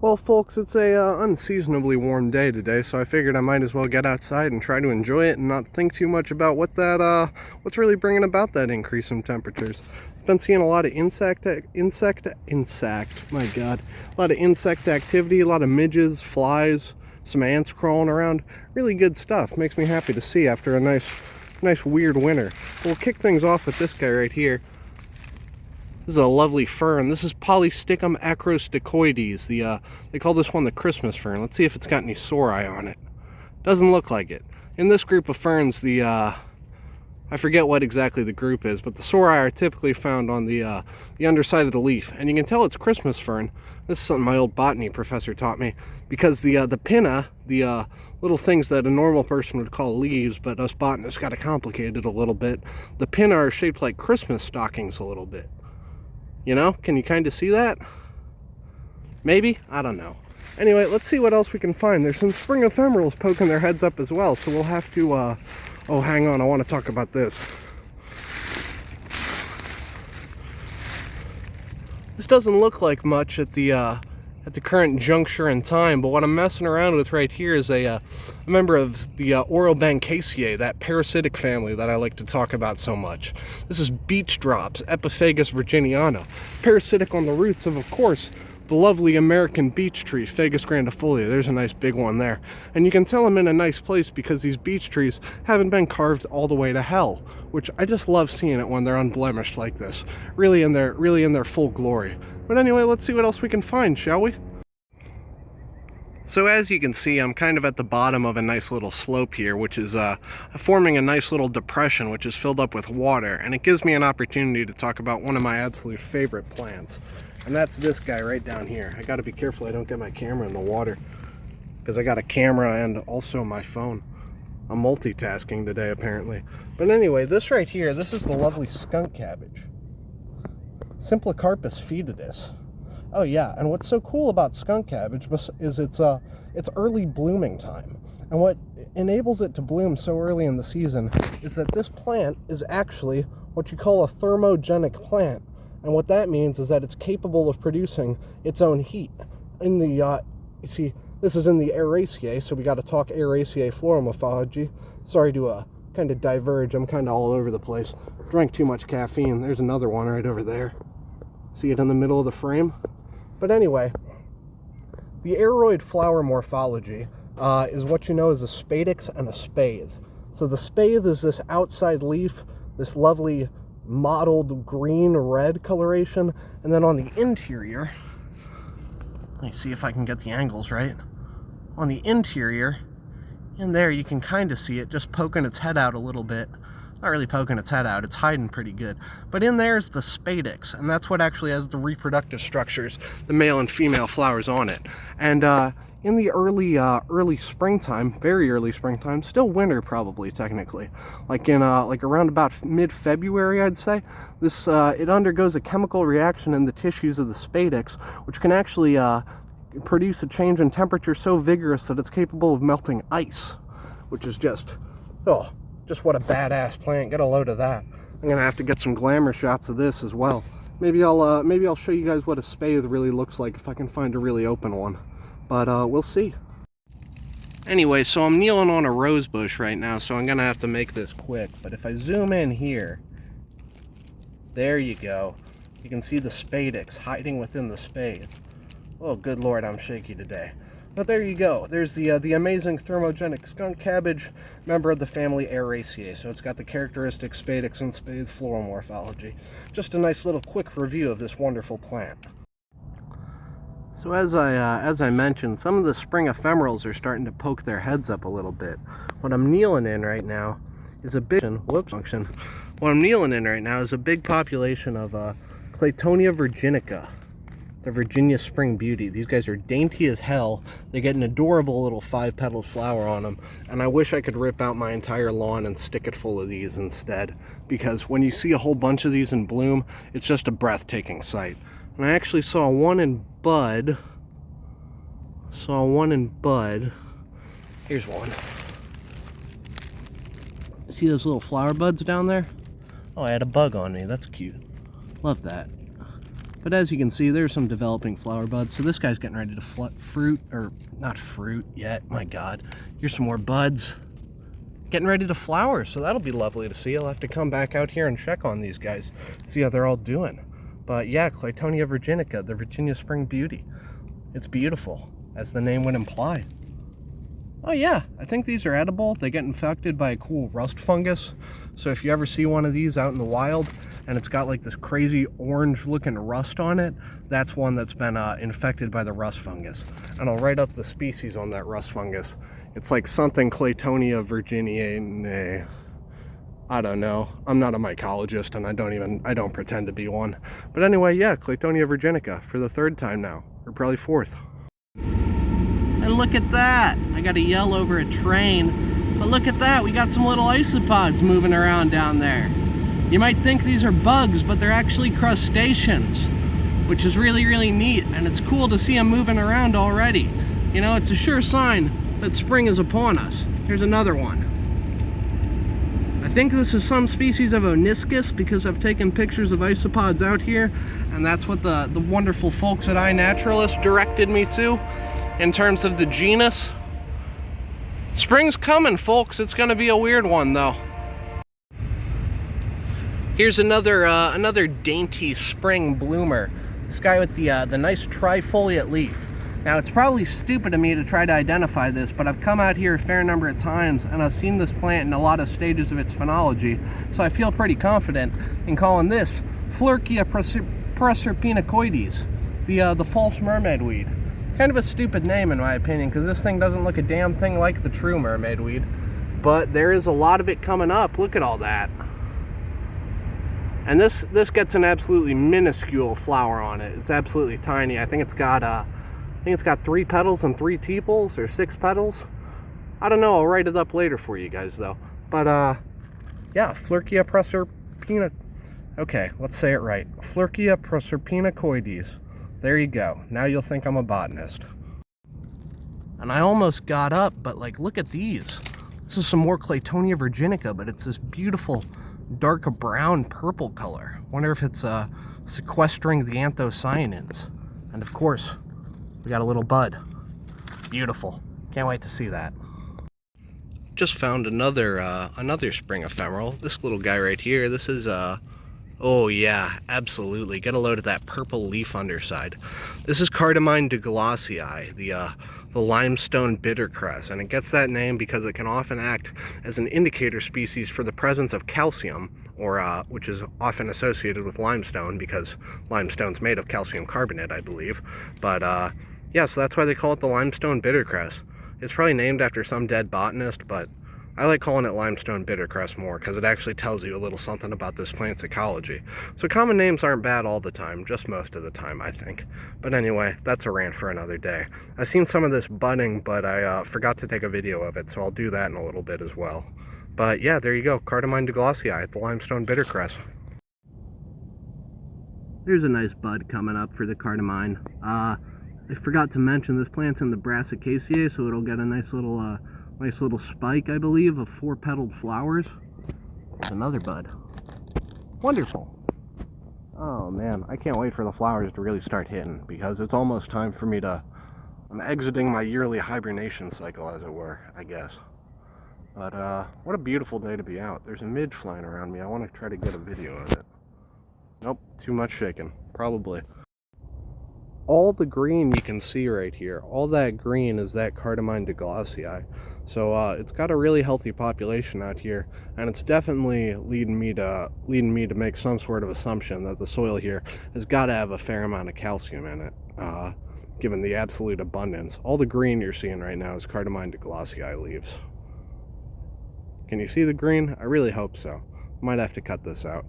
Well, folks, it's a unseasonably warm day today, so I figured I might as well get outside and try to enjoy it and not think too much about what's really bringing about that increase in temperatures. I've been seeing a lot of insect, my God, a lot of insect activity, a lot of midges, flies, some ants crawling around. Really good stuff. Makes me happy to see after a nice weird winter. We'll kick things off with this guy right here. This is a lovely fern. This is Polystichum acrostichoides. They call this one the Christmas fern. Let's see if it's got any sori on it. Doesn't look like it. In this group of ferns, I forget what exactly the group is, but the sori are typically found on the underside of the leaf. And you can tell it's Christmas fern. This is something my old botany professor taught me, because the pinna, the little things that a normal person would call leaves, but us botanists got it complicated a little bit. The pinna are shaped like Christmas stockings a little bit. You know, can you kind of see that? Maybe? I don't know. Anyway, let's see what else we can find. There's some spring ephemerals poking their heads up as well, so we'll have to, oh, hang on, I want to talk about this. This doesn't look like much at the current juncture in time, but what I'm messing around with right here is a member of the Araceae, that parasitic family that I like to talk about so much. This is beech drops, Epiphagus virginiana, parasitic on the roots of course, the lovely American beech tree, Fagus grandifolia. There's a nice big one there. And you can tell I'm in a nice place because these beech trees haven't been carved all the way to hell, which I just love seeing it when they're unblemished like this. Really in their full glory. But anyway, let's see what else we can find, shall we? So as you can see, I'm kind of at the bottom of a nice little slope here, which is forming a nice little depression, which is filled up with water, and it gives me an opportunity to talk about one of my absolute favorite plants, and that's this guy right down here. I gotta be careful I don't get my camera in the water, because I got a camera and also my phone. I'm multitasking today, apparently. But anyway, this right here, this is the lovely skunk cabbage. Symplocarpus foetidus. Oh yeah, and what's so cool about skunk cabbage is its early blooming time. And what enables it to bloom so early in the season is that this plant is actually what you call a thermogenic plant. And what that means is that it's capable of producing its own heat. In the, you see, this is in the Araceae, so we got to talk Araceae floral morphology. Sorry to kind of diverge, I'm kind of all over the place. Drank too much caffeine. There's another one right over there. See it in the middle of the frame? But anyway, the aroid flower morphology is what you know as a spadix and a spathe. So the spathe is this outside leaf, this lovely mottled green-red coloration, and then on the interior, let me see if I can get the angles right. On the interior, in there you can kind of see it just poking its head out a little bit. Not really poking its head out, it's hiding pretty good. But in there's the spadix, and that's what actually has the reproductive structures, the male and female flowers on it. And in the early springtime, very early springtime, still winter probably technically, like around about mid-February, I'd say, this it undergoes a chemical reaction in the tissues of the spadix, which can actually produce a change in temperature so vigorous that it's capable of melting ice, which is just, oh, just what a badass plant. Get a load of that. I'm gonna have to get some glamour shots of this as well. Maybe I'll show you guys what a spathe really looks like if I can find a really open one. But we'll see. Anyway, so I'm kneeling on a rose bush right now, so I'm gonna have to make this quick. But if I zoom in here, there you go. You can see the spadix hiding within the spathe. Oh, good Lord, I'm shaky today. But there you go. There's the amazing thermogenic skunk cabbage, member of the family Araceae. So it's got the characteristic spadix and spathe floral morphology. Just a nice little quick review of this wonderful plant. So as I mentioned, some of the spring ephemerals are starting to poke their heads up a little bit. What I'm kneeling in right now is a big What I'm kneeling in right now is a big population of Claytonia virginica. The Virginia Spring Beauty. These guys are dainty as hell. They get an adorable little 5-petaled flower on them, and I wish I could rip out my entire lawn and stick it full of these instead, because when you see a whole bunch of these in bloom, it's just a breathtaking sight. And I actually saw one in bud. Here's one. See those little flower buds down there? Oh, I had a bug on me. That's cute. Love that. But as you can see, there's some developing flower buds. So this guy's getting ready to fruit, or not fruit yet, my God. Here's some more buds. Getting ready to flower, so that'll be lovely to see. I'll have to come back out here and check on these guys, see how they're all doing. But yeah, Claytonia virginica, the Virginia Spring Beauty. It's beautiful, as the name would imply. Oh yeah, I think these are edible. They get infected by a cool rust fungus. So if you ever see one of these out in the wild and it's got like this crazy orange looking rust on it, that's one that's been infected by the rust fungus. And I'll write up the species on that rust fungus. It's like something Claytonia virginianae. I don't know. I'm not a mycologist and I don't pretend to be one. But anyway, yeah, Claytonia virginica for the third time now, or probably fourth. And look at that! I got to yell over a train, but look at that! We got some little isopods moving around down there. You might think these are bugs, but they're actually crustaceans, which is really, really neat, and it's cool to see them moving around already. You know, it's a sure sign that spring is upon us. Here's another one. I think this is some species of Oniscus because I've taken pictures of isopods out here, and that's what the wonderful folks at iNaturalist directed me to in terms of the genus. Spring's coming, folks. It's gonna be a weird one though. Here's another dainty spring bloomer. This guy with the nice trifoliate leaf. Now, it's probably stupid of me to try to identify this, but I've come out here a fair number of times and I've seen this plant in a lot of stages of its phenology, so I feel pretty confident in calling this Flurkia proserpinacoides, the false mermaid weed. Kind of a stupid name in my opinion, because this thing doesn't look a damn thing like the true mermaid weed, but there is a lot of it coming up. Look at all that. And this gets an absolutely minuscule flower on it. It's absolutely tiny. I think it's got 3 petals and 3 tepals, or 6 petals. I don't know, I'll write it up later for you guys though. But yeah, Flurkia proserpina. Okay, let's say it right. Flurkia proserpinacoides. There you go. Now you'll think I'm a botanist. And I almost got up, but like, look at these. This is some more Claytonia virginica, but it's this beautiful dark brown purple color. Wonder if it's sequestering the anthocyanins. And of course, we got a little bud. Beautiful. Can't wait to see that. Just found another spring ephemeral. This little guy right here. This is oh yeah, absolutely. Get a load of that purple leaf underside. This is Cardamine douglassii, the limestone bittercress, and it gets that name because it can often act as an indicator species for the presence of calcium, or which is often associated with limestone because limestone's made of calcium carbonate, I believe. But yeah, so that's why they call it the limestone bittercress. It's probably named after some dead botanist, but I like calling it limestone bittercress more because it actually tells you a little something about this plant's ecology. So common names aren't bad all the time, just most of the time, I think. But anyway, that's a rant for another day. I've seen some of this budding, but I forgot to take a video of it, so I'll do that in a little bit as well. But yeah, there you go, Cardamine douglassii, the limestone bittercress. There's a nice bud coming up for the Cardamine. I forgot to mention this plant's in the Brassicaceae, so it'll get a nice little spike, I believe, of 4-petaled flowers. There's another bud. Wonderful. Oh man, I can't wait for the flowers to really start hitting, because it's almost time for me to... I'm exiting my yearly hibernation cycle, as it were, I guess. But what a beautiful day to be out. There's a midge flying around me. I want to try to get a video of it. Nope, too much shaking. Probably. All the green you can see right here, all that green is that Cardamine douglassii. So it's got a really healthy population out here, and it's definitely leading me to make some sort of assumption that the soil here has got to have a fair amount of calcium in it, given the absolute abundance. All the green you're seeing right now is Cardamine douglassii leaves. Can you see the green? I really hope so. Might have to cut this out.